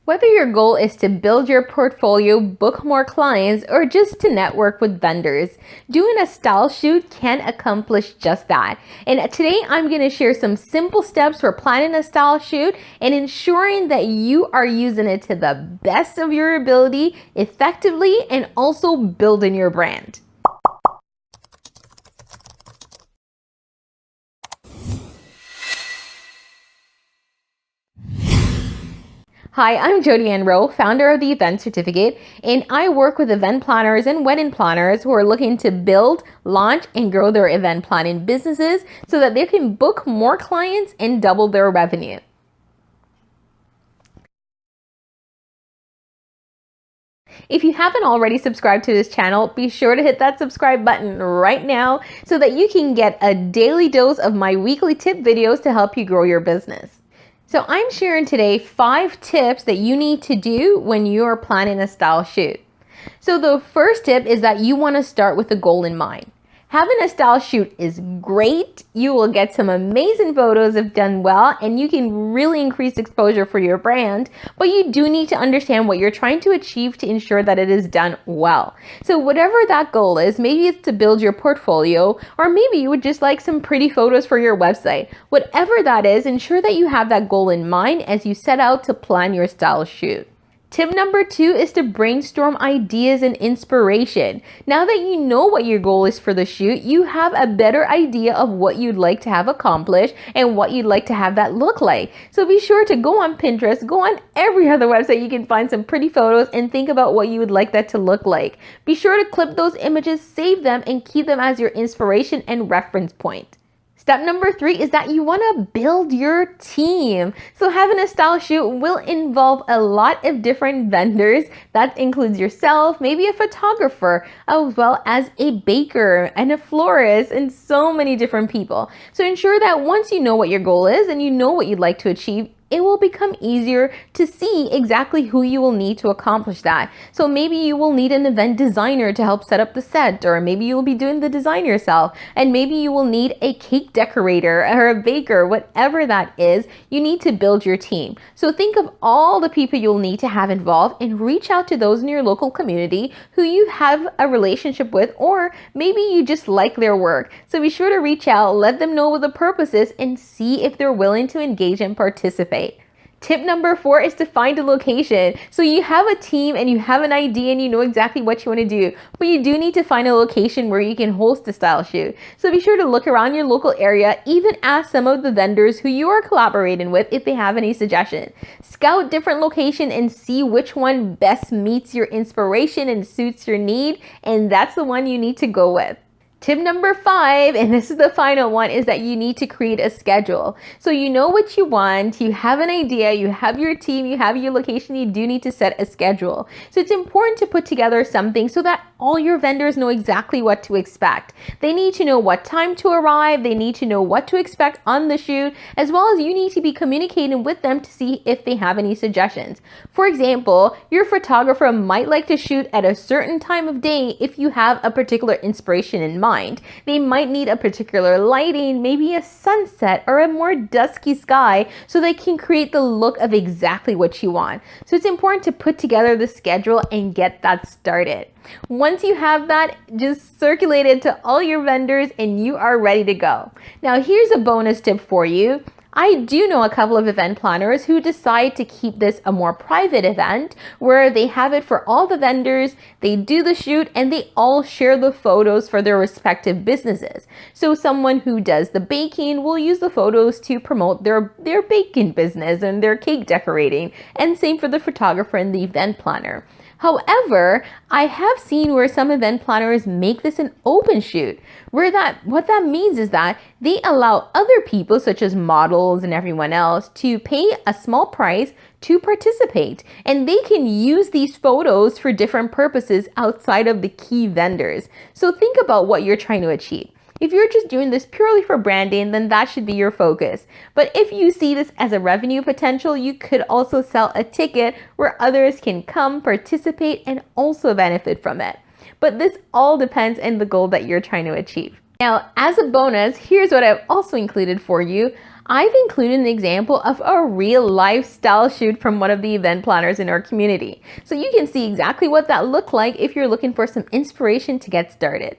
Whether your goal is to build your portfolio, book more clients, or just to network with vendors, doing a style shoot can accomplish just that. And today I'm going to share some simple steps for planning a style shoot and ensuring that you are using it to the best of your ability effectively and also building your brand. Hi, I'm jody-ann, founder of the Event Certificate, and I work with event planners and wedding planners who are looking to build, launch, and grow their event planning businesses so that they can book more clients and double their revenue. If you haven't already subscribed to this channel, be sure to hit that subscribe button right now so that you can get a daily dose of my weekly tip videos to help you grow your business. So I'm sharing today 5 tips that you need to do when you are planning a style shoot. So the first tip is that you want to start with a goal in mind. Having a style shoot is great. You will get some amazing photos if done well, and you can really increase exposure for your brand, but you do need to understand what you're trying to achieve to ensure that it is done well. So whatever that goal is, maybe it's to build your portfolio, or maybe you would just like some pretty photos for your website. Whatever that is, ensure that you have that goal in mind as you set out to plan your style shoot. Tip number 2 is to brainstorm ideas and inspiration. Now that you know what your goal is for the shoot, you have a better idea of what you'd like to have accomplished and what you'd like to have that look like. So be sure to go on Pinterest, go on every other website you can find some pretty photos and think about what you would like that to look like. Be sure to clip those images, save them, and keep them as your inspiration and reference point. Step number 3 is that you want to build your team. So having a style shoot will involve a lot of different vendors. That includes yourself, maybe a photographer, as well as a baker and a florist and so many different people. So ensure that once you know what your goal is and you know what you'd like to achieve, it will become easier to see exactly who you will need to accomplish that. So maybe you will need an event designer to help set up the set, or maybe you will be doing the design yourself, and maybe you will need a cake decorator or a baker, whatever that is, you need to build your team. So think of all the people you'll need to have involved and reach out to those in your local community who you have a relationship with, or maybe you just like their work. So be sure to reach out, let them know what the purpose is, and see if they're willing to engage and participate. Tip number 4 is to find a location. So you have a team and you have an idea and you know exactly what you want to do, but you do need to find a location where you can host the style shoot. So be sure to look around your local area, even ask some of the vendors who you are collaborating with if they have any suggestions. Scout different locations and see which one best meets your inspiration and suits your need, and that's the one you need to go with. Tip number 5, and this is the final one, is that you need to create a schedule. So you know what you want, you have an idea, you have your team, you have your location, you do need to set a schedule. So it's important to put together something so that all your vendors know exactly what to expect. They need to know what time to arrive, they need to know what to expect on the shoot, as well as you need to be communicating with them to see if they have any suggestions. For example, your photographer might like to shoot at a certain time of day if you have a particular inspiration in mind. They might need a particular lighting, maybe a sunset or a more dusky sky, so they can create the look of exactly what you want. So it's important to put together the schedule and get that started. Once you have that, just circulate it to all your vendors and you are ready to go. Now here's a bonus tip for you. I do know a couple of event planners who decide to keep this a more private event where they have it for all the vendors, they do the shoot, and they all share the photos for their respective businesses. So someone who does the baking will use the photos to promote their baking business and their cake decorating, and same for the photographer and the event planner. However, I have seen where some event planners make this an open shoot, what that means is that they allow other people, such as models and everyone else, to pay a small price to participate, and they can use these photos for different purposes outside of the key vendors. So think about what you're trying to achieve. If you're just doing this purely for branding, then that should be your focus. But if you see this as a revenue potential, you could also sell a ticket where others can come, participate, and also benefit from it. But this all depends on the goal that you're trying to achieve. Now, as a bonus, here's what I've also included for you. I've included an example of a real lifestyle shoot from one of the event planners in our community, so you can see exactly what that looked like if you're looking for some inspiration to get started.